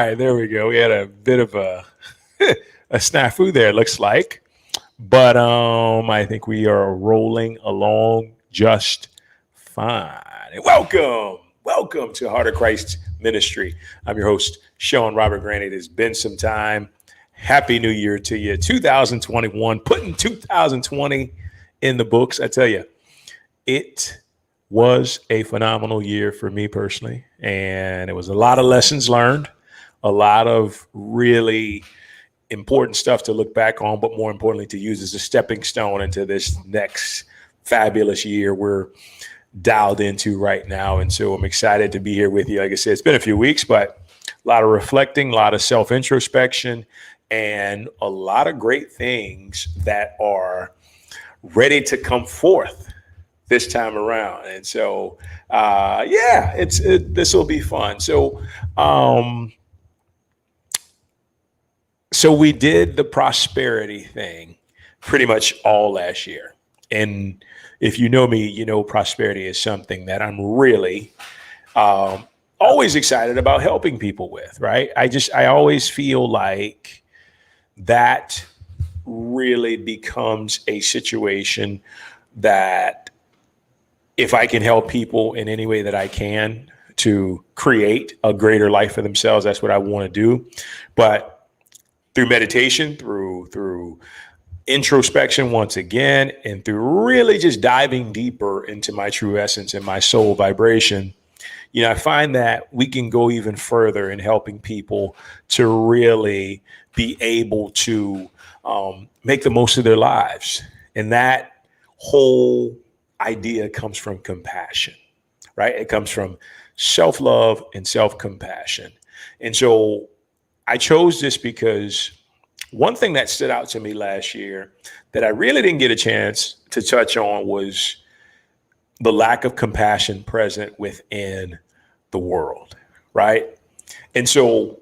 right, there we go. We had a bit of a a snafu there, it looks like. But I think we are rolling along just fine. And welcome to Heart of Christ Ministry. I'm your host, Sean Robert Grant. It has been some time. Happy New Year to you. 2021, putting 2020 in the books. I tell you, it was a phenomenal year for me personally. And it was a lot of lessons learned, a lot of really important stuff to look back on, but more importantly, to use as a stepping stone into this next fabulous year we're dialed into right now. And so I'm excited to be here with you. Like I said, it's been a few weeks, but a lot of reflecting, a lot of self-introspection, and a lot of great things that are ready to come forth this time around. And so, this will be fun. So we did the prosperity thing pretty much all last year. And if you know me, you know prosperity is something that I'm really always excited about helping people with, right? I always feel like that really becomes a situation that if I can help people in any way that I can to create a greater life for themselves, that's what I want to do. But through meditation, through introspection once again, and through really just diving deeper into my true essence and my soul vibration, I find that we can go even further in helping people to really be able to make the most of their lives. And that whole idea comes from compassion, right? It comes from self-love and self-compassion. And so I chose this because one thing that stood out to me last year that I really didn't get a chance to touch on was the lack of compassion present within the world, right? And so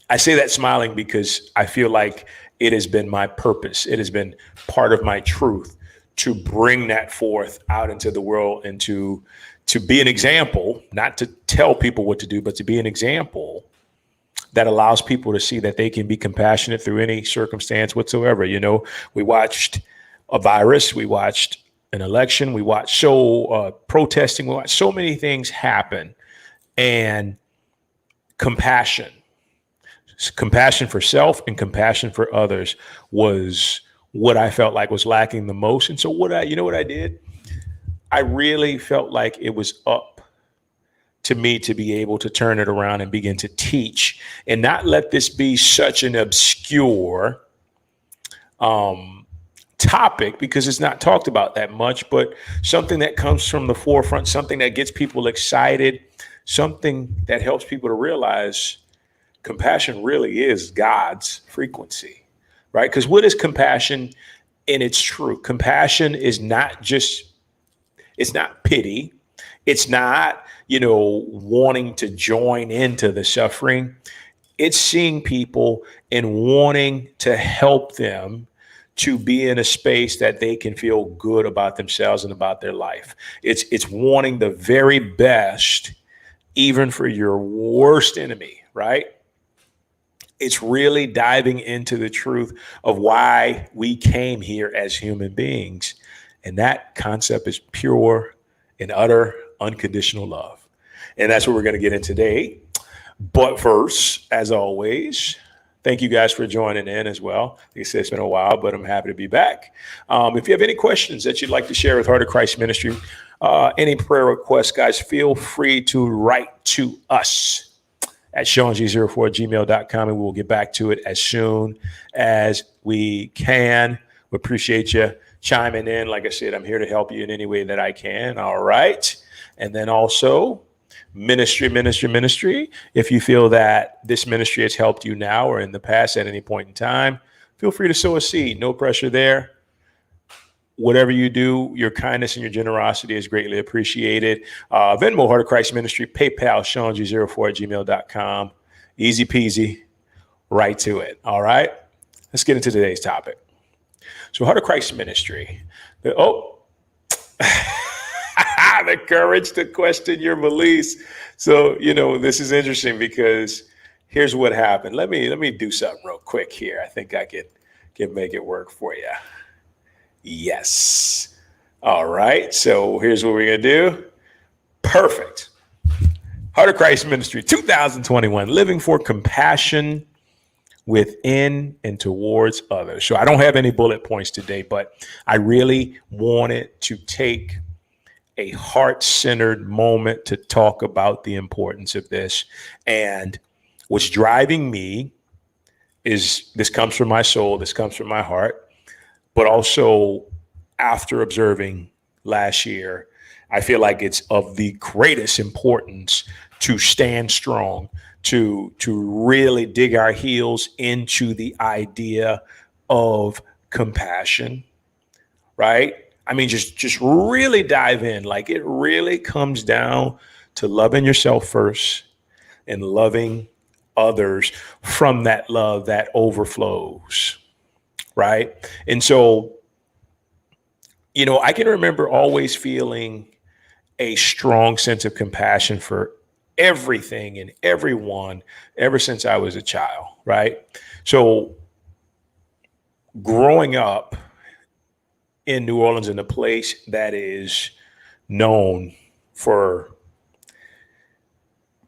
I say that smiling because I feel like it has been my purpose. It has been part of my truth to bring that forth out into the world and to be an example, not to tell people what to do, but to be an example that allows people to see that they can be compassionate through any circumstance whatsoever. We watched a virus, we watched an election, we watched protesting, we watched so many things happen. And compassion for self and compassion for others was what I felt like was lacking the most. And so what I did? I really felt like it was up to me to be able to turn it around and begin to teach and not let this be such an obscure topic, because it's not talked about that much, but something that comes from the forefront, something that gets people excited, something that helps people to realize compassion really is God's frequency. Right? Because what is compassion in its truth? Compassion is it's not pity. It's not, wanting to join into the suffering. It's seeing people and wanting to help them to be in a space that they can feel good about themselves and about their life. It's wanting the very best, even for your worst enemy, right? It's really diving into the truth of why we came here as human beings. And that concept is pure and utter unconditional love. And that's what we're going to get in today. But first, as always, thank you guys for joining in as well. Like I said, it's been a while, but I'm happy to be back. If you have any questions that you'd like to share with Heart of Christ Ministry, any prayer requests, guys, feel free to write to us at SeanG04@gmail.com, and we'll get back to it as soon as we can. We appreciate you chiming in. Like I said, I'm here to help you in any way that I can. All right. And then also ministry. If you feel that this ministry has helped you now or in the past at any point in time, feel free to sow a seed. No pressure there. Whatever you do, your kindness and your generosity is greatly appreciated. Venmo, Heart of Christ Ministry, PayPal, SeanG04@gmail.com. Easy peasy, right to it. All right, let's get into today's topic. So Heart of Christ Ministry. The courage to question your beliefs. So, this is interesting because here's what happened. Let me do something real quick here. I think I can make it work for you. Yes. All right. So here's what we're gonna do. Perfect. Heart of Christ Ministry 2021, living for compassion within and towards others. So I don't have any bullet points today, but I really wanted to take a heart-centered moment to talk about the importance of this. And what's driving me is this comes from my soul, this comes from my heart, but also after observing last year, I feel like it's of the greatest importance to stand strong, to really dig our heels into the idea of compassion, right? I mean, just really dive in. Like, it really comes down to loving yourself first and loving others from that love that overflows, right? And so, I can remember always feeling a strong sense of compassion for everything and everyone ever since I was a child, right? So growing up in New Orleans, in a place that is known for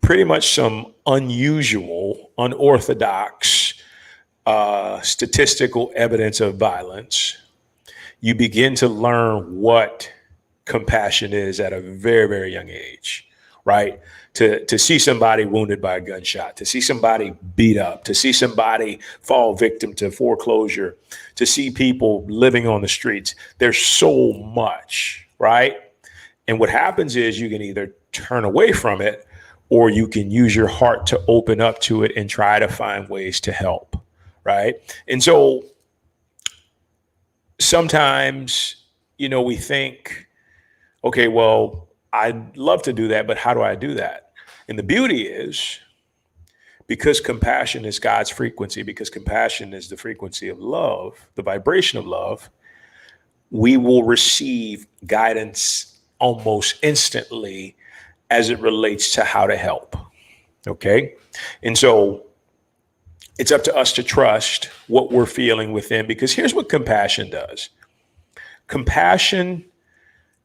pretty much some unusual, unorthodox statistical evidence of violence, you begin to learn what compassion is at a very, very young age, right? To see somebody wounded by a gunshot, to see somebody beat up, to see somebody fall victim to foreclosure, to see people living on the streets. There's so much, right? And what happens is you can either turn away from it or you can use your heart to open up to it and try to find ways to help, right? And so sometimes, we think, okay, well, I'd love to do that, but how do I do that? And the beauty is, because compassion is God's frequency, because compassion is the frequency of love, the vibration of love, we will receive guidance almost instantly as it relates to how to help. Okay. And so it's up to us to trust what we're feeling within, because here's what compassion does. Compassion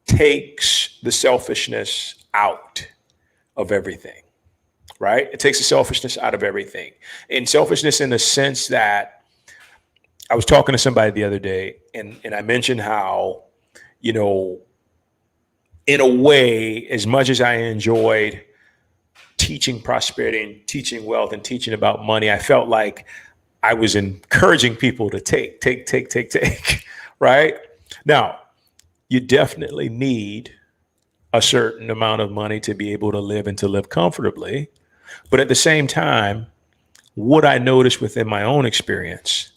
takes the selfishness out of everything, right? It takes the selfishness out of everything. And selfishness in the sense that I was talking to somebody the other day and I mentioned how, in a way, as much as I enjoyed teaching prosperity and teaching wealth and teaching about money, I felt like I was encouraging people to take, right? Now, you definitely need a certain amount of money to be able to live and to live comfortably. But at the same time, what I noticed within my own experience,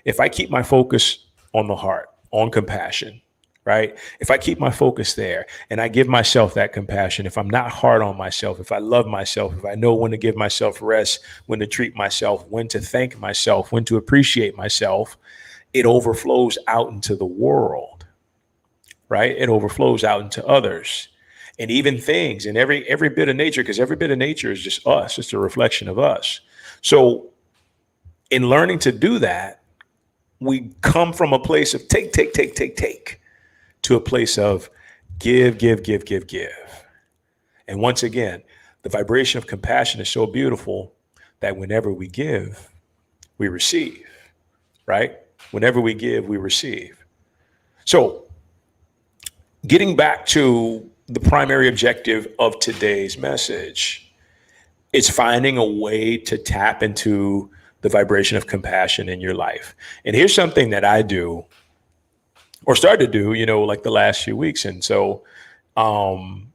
if I keep my focus on the heart, on compassion, right? If I keep my focus there and I give myself that compassion, if I'm not hard on myself, if I love myself, if I know when to give myself rest, when to treat myself, when to thank myself, when to appreciate myself, it overflows out into the world. Right? It overflows out into others and even things and every bit of nature, because every bit of nature is just us. It's a reflection of us. So in learning to do that, we come from a place of take to a place of give. And once again, the vibration of compassion is so beautiful that whenever we give, we receive, right? Whenever we give, we receive. So getting back to the primary objective of today's message, it's finding a way to tap into the vibration of compassion in your life. And here's something that I do or started to do, like the last few weeks. And so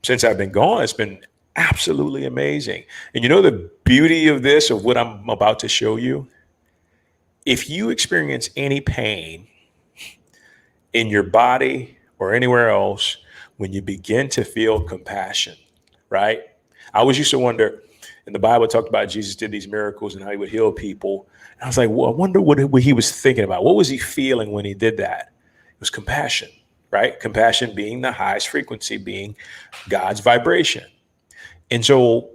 since I've been gone, it's been absolutely amazing. And the beauty of this, of what I'm about to show you, if you experience any pain in your body or anywhere else, when you begin to feel compassion, right? I always used to wonder, and the Bible talked about Jesus did these miracles and how he would heal people. And I was like, well, I wonder what he was thinking about. What was he feeling when he did that? It was compassion, right? Compassion being the highest frequency, being God's vibration. And so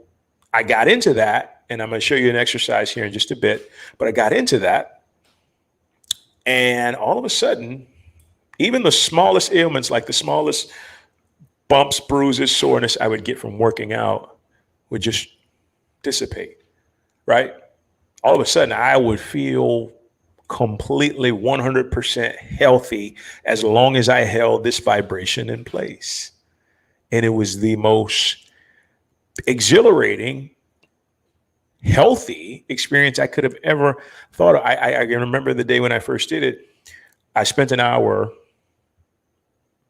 I got into that And I'm going to show you an exercise here in just a bit. But I got into that. And all of a sudden, even the smallest ailments, like the smallest bumps, bruises, soreness I would get from working out would just dissipate, right? All of a sudden, I would feel completely 100% healthy as long as I held this vibration in place. And it was the most exhilarating, healthy experience I could have ever thought of. I can remember the day when I first did it. I spent an hour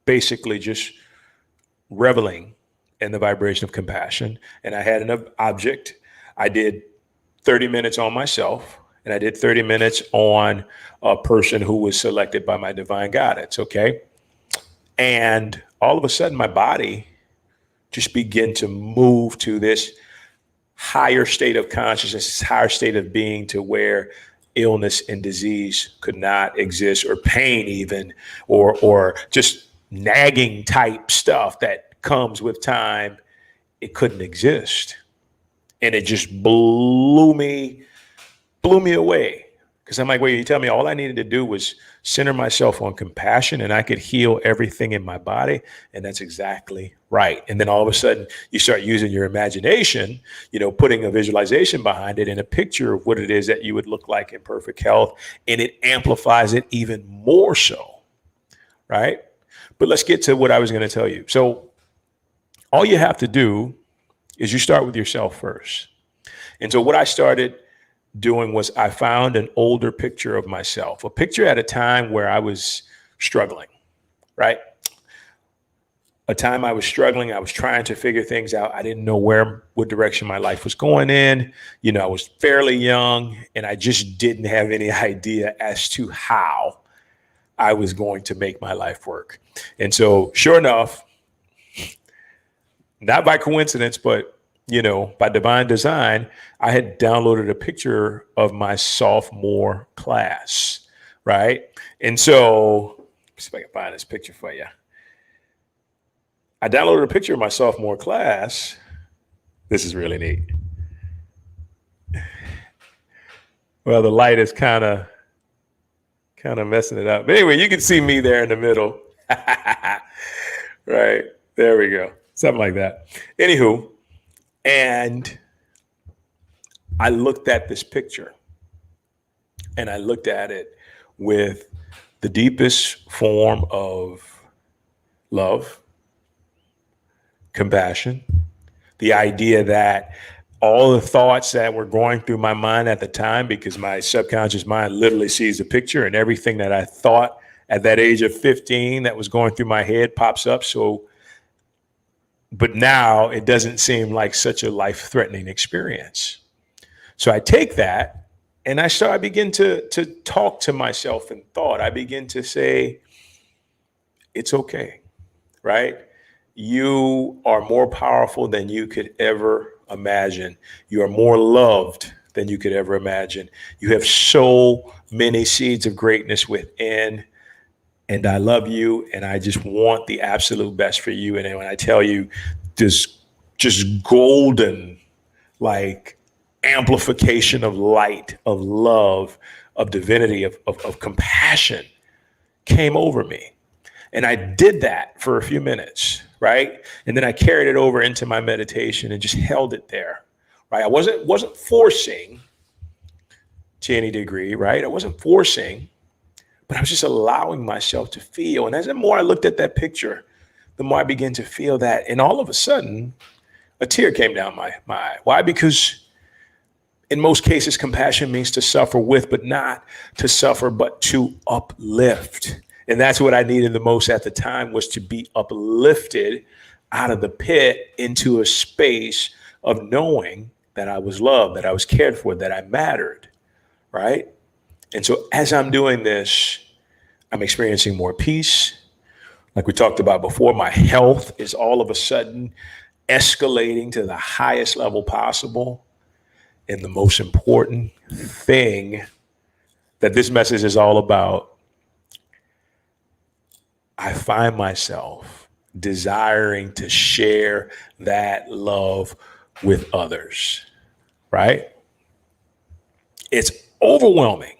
basically just reveling in the vibration of compassion. And I had an object. I did 30 minutes on myself, and I did 30 minutes on a person who was selected by my divine guidance. Okay. And all of a sudden, my body just began to move to this higher state of consciousness, this higher state of being, to where illness and disease could not exist, or pain even, or just nagging type stuff that comes with time. It couldn't exist. And it just blew me away. Because I'm like, wait, you tell me all I needed to do was center myself on compassion and I could heal everything in my body. And that's exactly right. And then all of a sudden you start using your imagination, putting a visualization behind it and a picture of what it is that you would look like in perfect health. And it amplifies it even more so. Right. But let's get to what I was going to tell you. So all you have to do is you start with yourself first. And so what I started doing was I found an older picture of myself, a picture at a time where I was struggling, right? A time I was struggling. I was trying to figure things out. I didn't know what direction my life was going in. I was fairly young and I just didn't have any idea as to how I was going to make my life work. And so sure enough, not by coincidence, but by divine design, I had downloaded a picture of my sophomore class, right? And so, let's see if I can find this picture for you. I downloaded a picture of my sophomore class. This is really neat. Well, the light is kind of messing it up. But anyway, you can see me there in the middle. Right, there we go. Something like that. Anywho, and I looked at this picture and I looked at it with the deepest form of love, compassion, the idea that all the thoughts that were going through my mind at the time, because my subconscious mind literally sees the picture, and everything that I thought at that age of 15 that was going through my head pops up. But now it doesn't seem like such a life-threatening experience. So I take that and I begin to talk to myself in thought. I begin to say, it's okay, right? You are more powerful than you could ever imagine. You are more loved than you could ever imagine. You have so many seeds of greatness within. And I love you, and I just want the absolute best for you. And when I tell you this just golden, like, amplification of light, of love, of divinity, of compassion came over me. And I did that for a few minutes, right? And then I carried it over into my meditation and just held it there, right? I wasn't forcing to any degree, right? I wasn't forcing. But I was just allowing myself to feel. And as the more I looked at that picture, the more I began to feel that. And all of a sudden, a tear came down my eye. Why? Because in most cases, compassion means to suffer with, but not to suffer, but to uplift. And that's what I needed the most at the time, was to be uplifted out of the pit into a space of knowing that I was loved, that I was cared for, that I mattered, right? And so as I'm doing this, I'm experiencing more peace. Like we talked about before, my health is all of a sudden escalating to the highest level possible. And the most important thing that this message is all about, I find myself desiring to share that love with others, right? It's overwhelming.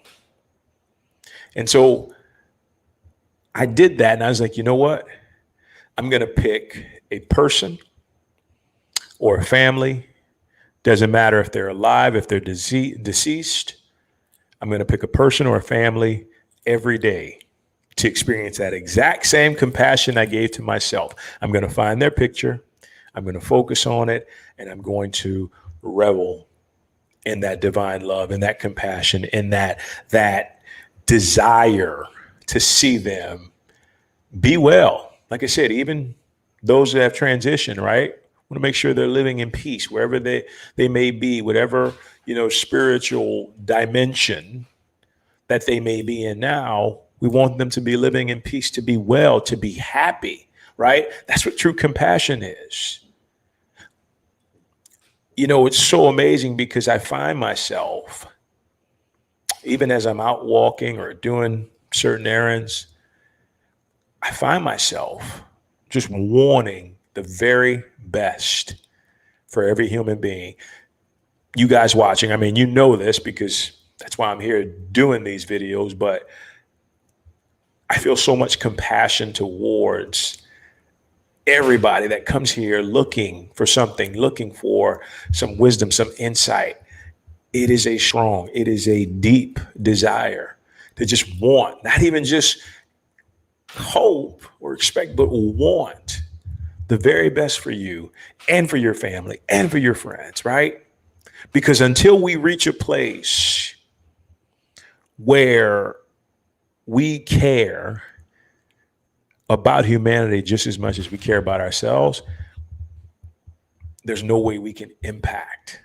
And so I did that, and I was like, you know what? I'm going to pick a person or a family. Doesn't matter if they're alive, if they're deceased. I'm going to pick a person or a family every day to experience that exact same compassion I gave to myself. I'm going to find their picture. I'm going to focus on it, and I'm going to revel in that divine love and that compassion and that desire to see them be well. Like I said, even those that have transitioned, right? Want to make sure they're living in peace wherever they may be, whatever, spiritual dimension that they may be in now. We want them to be living in peace, to be well, to be happy, right? That's what true compassion is. It's so amazing because I find myself, even as I'm out walking or doing certain errands, I find myself just wanting the very best for every human being. You guys watching, I mean, this because that's why I'm here doing these videos, but I feel so much compassion towards everybody that comes here looking for something, looking for some wisdom, some insight. It is a deep desire to just want, not even just hope or expect, but want the very best for you and for your family and for your friends, right? Because until we reach a place where we care about humanity just as much as we care about ourselves, there's no way we can impact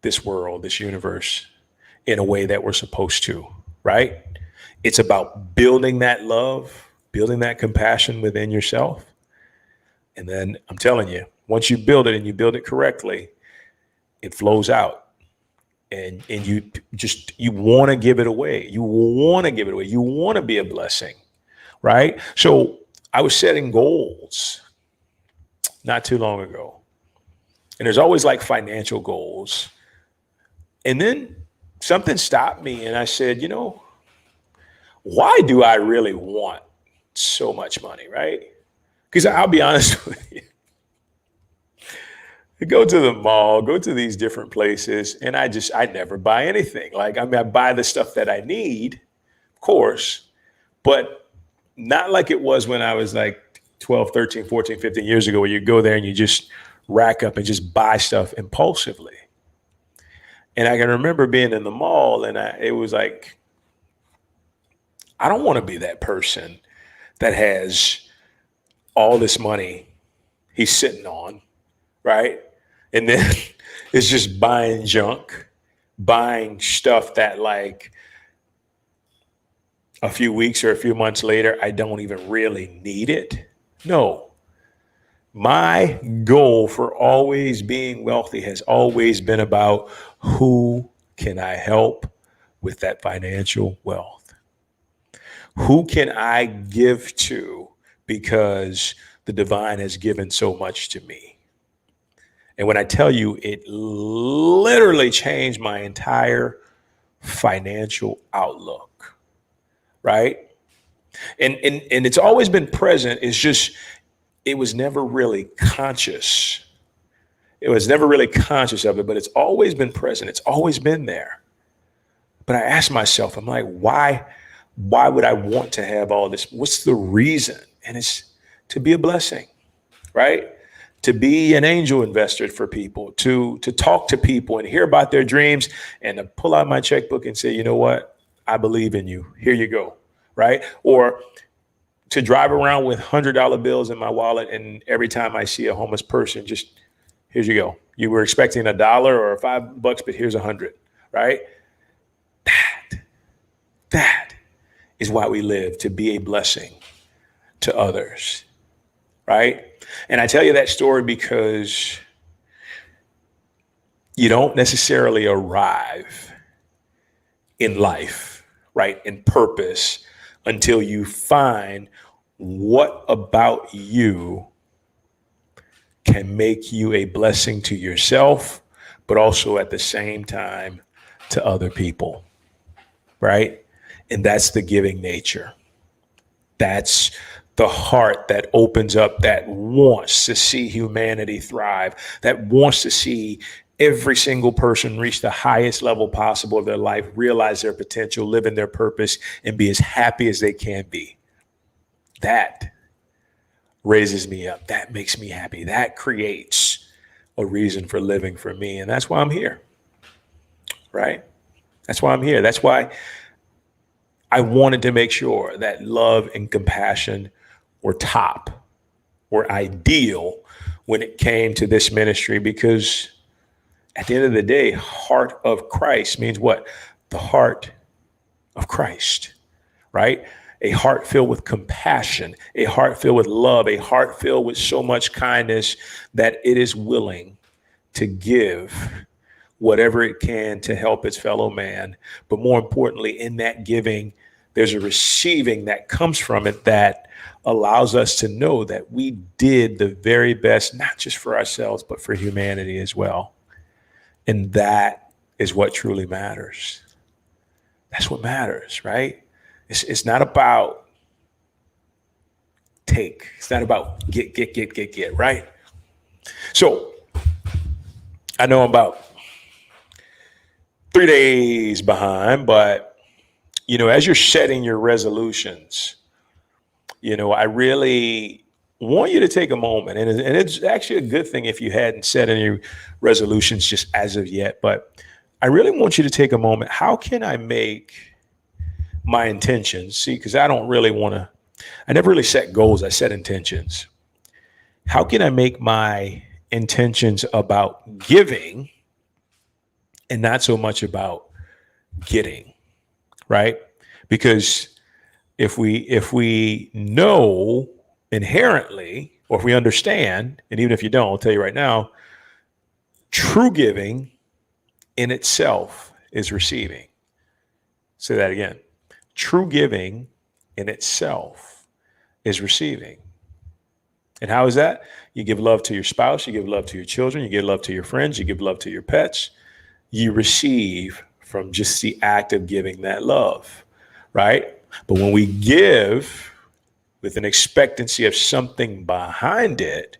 this world, this universe in a way that we're supposed to, right? It's about building that love, building that compassion within yourself. And then I'm telling you, once you build it and you build it correctly, it flows out. And you want to give it away. You want to give it away. You want to be a blessing, right? So I was setting goals not too long ago. And there's always like financial goals. And then something stopped me and I said, why do I really want so much money, right? Because I'll be honest with you. I go to the mall, go to these different places, and I never buy anything. Like, I buy the stuff that I need, of course, but not like it was when I was like 12, 13, 14, 15 years ago, where you go there and you just rack up and just buy stuff impulsively. And I can remember being in the mall and it was like, I don't want to be that person that has all this money he's sitting on, right? And then it's just buying junk, buying stuff that like a few weeks or a few months later, I don't even really need it. No. My goal for always being wealthy has always been about who can I help with that financial wealth? Who can I give to because the divine has given so much to me? And when I tell you, it literally changed my entire financial outlook, right? And it's always been present. It's just, it was never really conscious. It was never really conscious of it, but it's always been present. It's always been there. But I asked myself, I'm like, why would I want to have all this? What's the reason? And it's to be a blessing, right? To be an angel investor for people, to talk to people and hear about their dreams and to pull out my checkbook and say, you know what? I believe in you. Here you go, right? Or to drive around with $100 bills in my wallet, and every time I see a homeless person, just here's you go. You were expecting $1 or $5, but here's 100, right? That is why we live, to be a blessing to others, right? And I tell you that story because you don't necessarily arrive in life, right, in purpose, until you find what about you can make you a blessing to yourself, but also at the same time to other people, right? And that's the giving nature. That's the heart that opens up, that wants to see humanity thrive, that wants to see every single person reach the highest level possible of their life, realize their potential, live in their purpose, and be as happy as they can be. That raises me up. That makes me happy. That creates a reason for living for me. And that's why I'm here, right? That's why I'm here. That's why I wanted to make sure that love and compassion were top, were ideal when it came to this ministry, because at the end of the day, heart of Christ means what? The heart of Christ, right? A heart filled with compassion, a heart filled with love, a heart filled with so much kindness that it is willing to give whatever it can to help its fellow man. But more importantly, in that giving, there's a receiving that comes from it that allows us to know that we did the very best, not just for ourselves, but for humanity as well. And that is what truly matters. That's what matters, right? It's not about take. It's not about get, right? So I know I'm about 3 days behind, but, as you're setting your resolutions, I really want you to take a moment, and it's actually a good thing if you hadn't set any resolutions just as of yet, but I really want you to take a moment. How can I make my intentions? See, because I never really set goals. I set intentions. How can I make my intentions about giving and not so much about getting, right? Because if we know inherently, or if we understand, and even if you don't, I'll tell you right now, true giving in itself is receiving. Say that again. True giving in itself is receiving. And how is that? You give love to your spouse, you give love to your children, you give love to your friends, you give love to your pets. You receive from just the act of giving that love, right? But when we give with an expectancy of something behind it,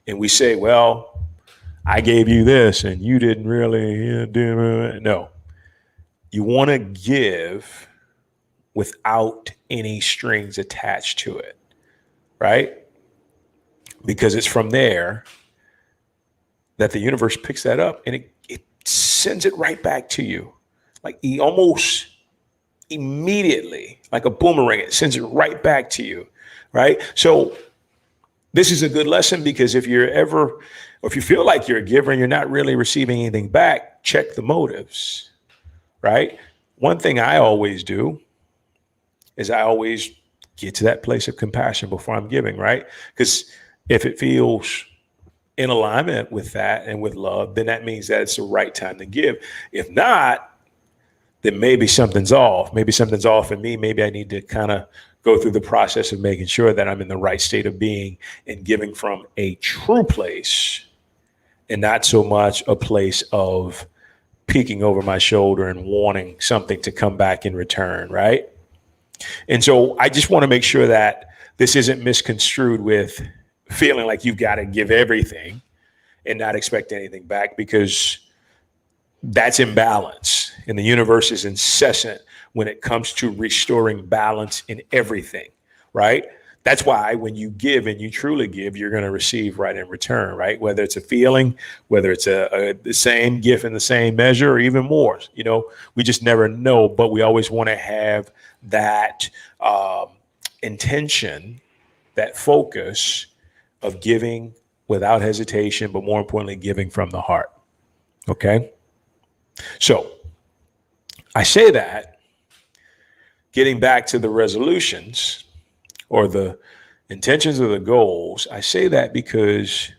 and we say, well, I gave you this and you didn't really do it. No, you want to give without any strings attached to it, right? Because it's from there that the universe picks that up and it sends it right back to you. Like almost immediately, like a boomerang, it sends it right back to you, right? So this is a good lesson, because if you feel like you're a giver and you're not really receiving anything back, check the motives, right? One thing I always do is I always get to that place of compassion before I'm giving, right? Because if it feels in alignment with that and with love, then that means that it's the right time to give. If not, then maybe something's off. Maybe something's off in me. Maybe I need to kind of go through the process of making sure that I'm in the right state of being and giving from a true place, and not so much a place of peeking over my shoulder and wanting something to come back in return, right? And so I just want to make sure that this isn't misconstrued with feeling like you've got to give everything and not expect anything back, because that's imbalance. And the universe is incessant when it comes to restoring balance in everything, right? That's why when you give and you truly give, you're going to receive right in return, right? Whether it's a feeling, whether it's the same gift in the same measure, or even more. We just never know, but we always want to have that intention, that focus of giving without hesitation, but more importantly, giving from the heart. Okay? So I say that, getting back to the resolutions or the intentions or the goals, I say that because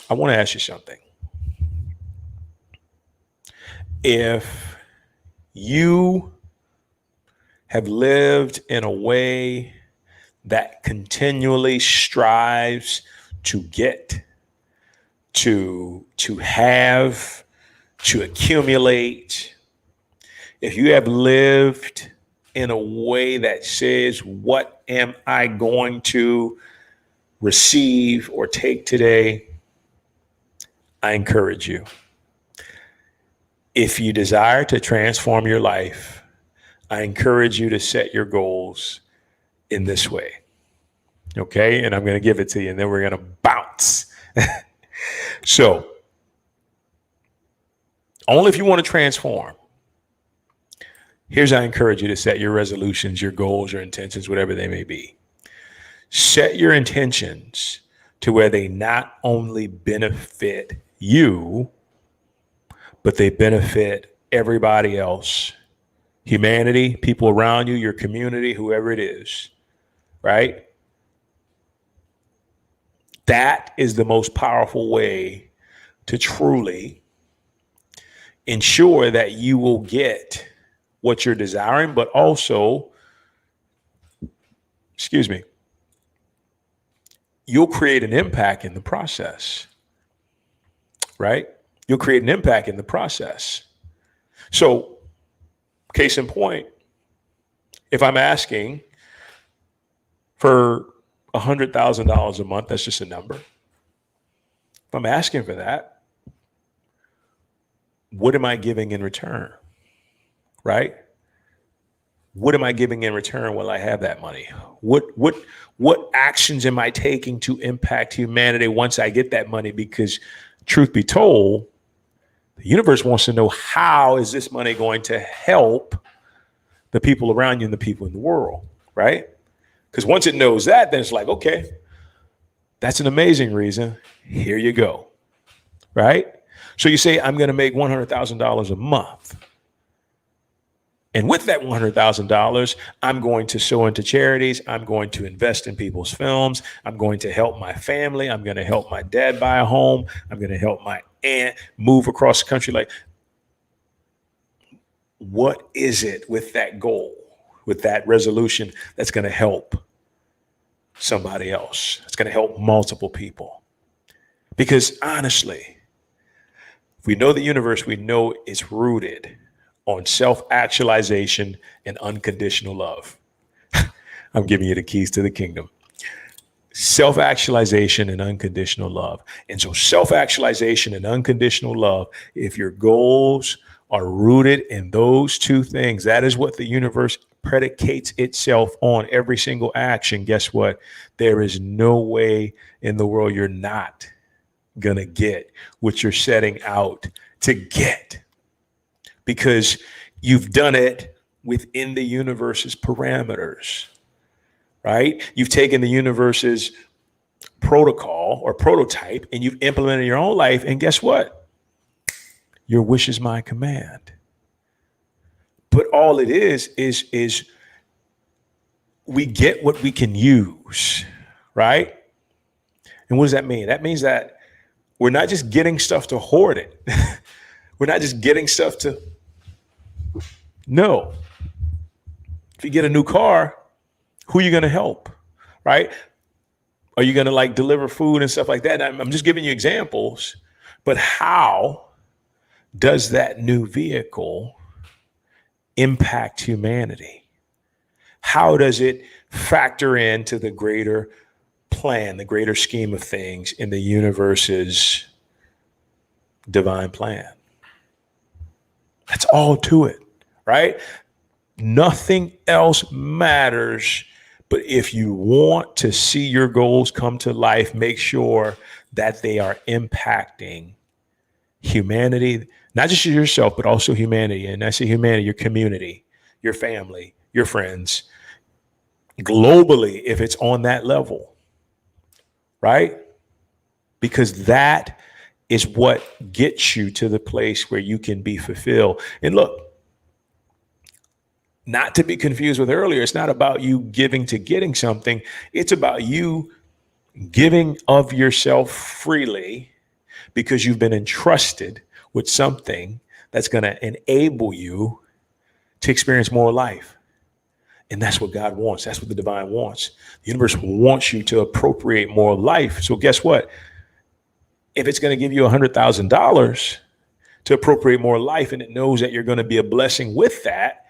I want to ask you something. If you have lived in a way that continually strives to get, to have, to accumulate, if you have lived in a way that says, what am I going to receive or take today? I encourage you. If you desire to transform your life, I encourage you to set your goals in this way. Okay. And I'm going to give it to you and then we're going to bounce. So only if you want to transform. Here's how I encourage you to set your resolutions, your goals, your intentions, whatever they may be. Set your intentions to where they not only benefit you, but they benefit everybody else, humanity, people around you, your community, whoever it is, right? That is the most powerful way to truly ensure that you will get what you're desiring, but also, you'll create an impact in the process, right? You'll create an impact in the process. So, case in point, if I'm asking for $100,000 a month, that's just a number. If I'm asking for that, what am I giving in return? Right? What am I giving in return while I have that money? What actions am I taking to impact humanity once I get that money? Because truth be told, the universe wants to know, how is this money going to help the people around you and the people in the world, right? Because once it knows that, then it's like, okay, that's an amazing reason. Here you go, right? So you say, I'm going to make $100,000 a month. And with that $100,000, I'm going to sow into charities. I'm going to invest in people's films. I'm going to help my family. I'm going to help my dad buy a home. I'm going to help my aunt move across the country. Like, what is it with that goal, with that resolution that's going to help somebody else? It's going to help multiple people. Because honestly, if we know the universe, we know it's rooted on self-actualization and unconditional love. I'm giving you the keys to the kingdom. Self-actualization and unconditional love. And so self-actualization and unconditional love, if your goals are rooted in those two things, that is what the universe predicates itself on every single action. Guess what? There is no way in the world you're not going to get what you're setting out to get. Because you've done it within the universe's parameters, right? You've taken the universe's protocol or prototype and you've implemented your own life. And guess what? Your wish is my command. But all it is we get what we can use, right? And what does that mean? That means that we're not just getting stuff to hoard it. We're not just getting stuff to, no. If you get a new car, who are you going to help, right? Are you going to like deliver food and stuff like that? And I'm just giving you examples, but how does that new vehicle impact humanity? How does it factor into the greater plan, the greater scheme of things in the universe's divine plan? That's all to it, right? Nothing else matters. But if you want to see your goals come to life, make sure that they are impacting humanity, not just yourself, but also humanity. And I say humanity, your community, your family, your friends, globally, if it's on that level, right? Because that is what gets you to the place where you can be fulfilled. And look, not to be confused with earlier, it's not about you giving to getting something. It's about you giving of yourself freely because you've been entrusted with something that's going to enable you to experience more life. And that's what God wants. That's what the divine wants. The universe wants you to appropriate more life. So guess what? If it's going to give you $100,000, to appropriate more life, and it knows that you're going to be a blessing with that.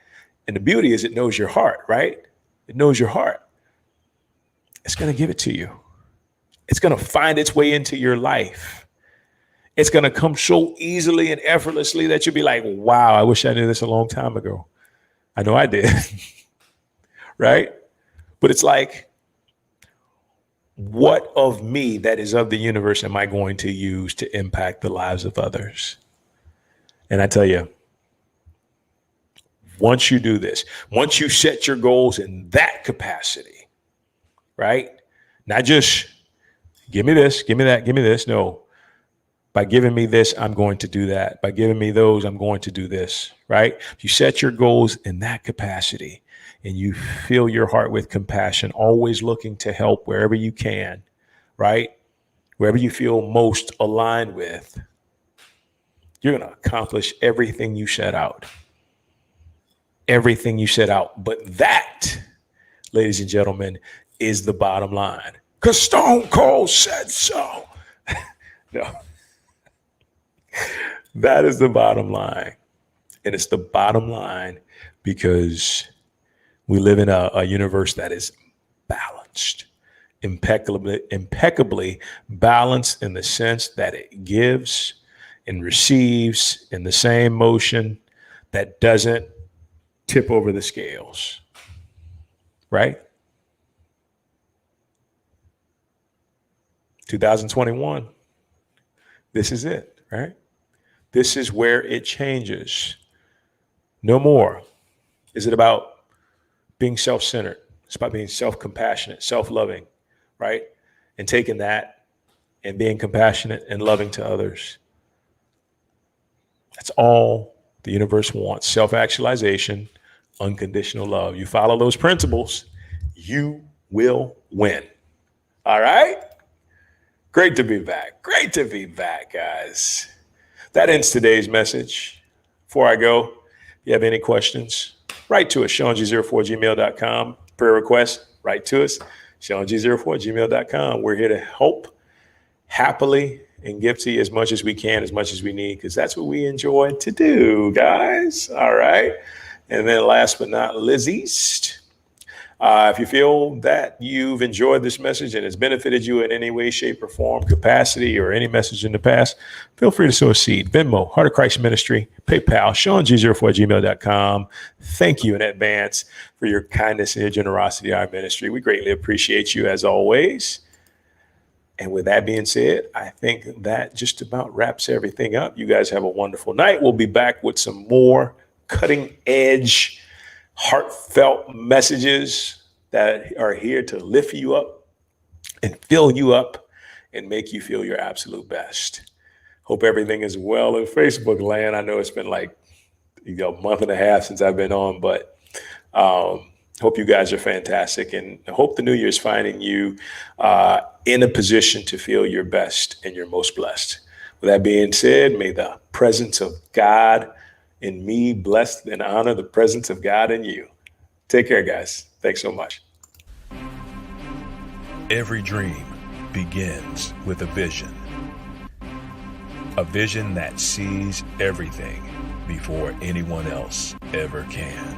And the beauty is it knows your heart, right? It knows your heart. It's going to give it to you. It's going to find its way into your life. It's going to come so easily and effortlessly that you'll be like, wow, I wish I knew this a long time ago. I know I did. Right? But it's like, what of me that is of the universe am I going to use to impact the lives of others? And I tell you, once you do this, once you set your goals in that capacity, right? Not just give me this, give me that, give me this. No, by giving me this, I'm going to do that. By giving me those, I'm going to do this, right? You set your goals in that capacity and you fill your heart with compassion, always looking to help wherever you can, right? Wherever you feel most aligned with, you're going to accomplish everything you set out. Everything you set out. But that, ladies and gentlemen, is the bottom line. Because Stone Cold said so. No. That is the bottom line. And it's the bottom line because we live in a universe that is balanced, impeccably balanced in the sense that it gives and receives in the same motion that doesn't tip over the scales, right? 2021, this is it, right? This is where it changes. No more is it about being self-centered. It's about being self-compassionate, self-loving, right? And taking that and being compassionate and loving to others. That's all the universe wants. Self-actualization, unconditional love. You follow those principles, you will win. All right? Great to be back. Great to be back, guys. That ends today's message. Before I go, if you have any questions, write to us, SeanG04@gmail.com. Prayer requests, write to us, SeanG04@gmail.com. We're here to help happily and give to you as much as we can, as much as we need, because that's what we enjoy to do, guys. All right. And then last but not least, if you feel that you've enjoyed this message and it's benefited you in any way, shape, or form, capacity, or any message in the past, feel free to sow a seed. VENMO, Heart of Christ Ministry, PayPal, SeanG04@gmail.com. Thank you in advance for your kindness and your generosity to our ministry. We greatly appreciate you as always. And with that being said, I think that just about wraps everything up. You guys have a wonderful night. We'll be back with some more cutting edge, heartfelt messages that are here to lift you up and fill you up and make you feel your absolute best. Hope everything is well in Facebook land. I know it's been like a month and a half since I've been on, but hope you guys are fantastic, and I hope the new year is finding you in a position to feel your best and your most blessed. With that being said, may the presence of God in me bless and honor the presence of God in you. Take care, guys. Thanks so much. Every dream begins with a vision that sees everything before anyone else ever can.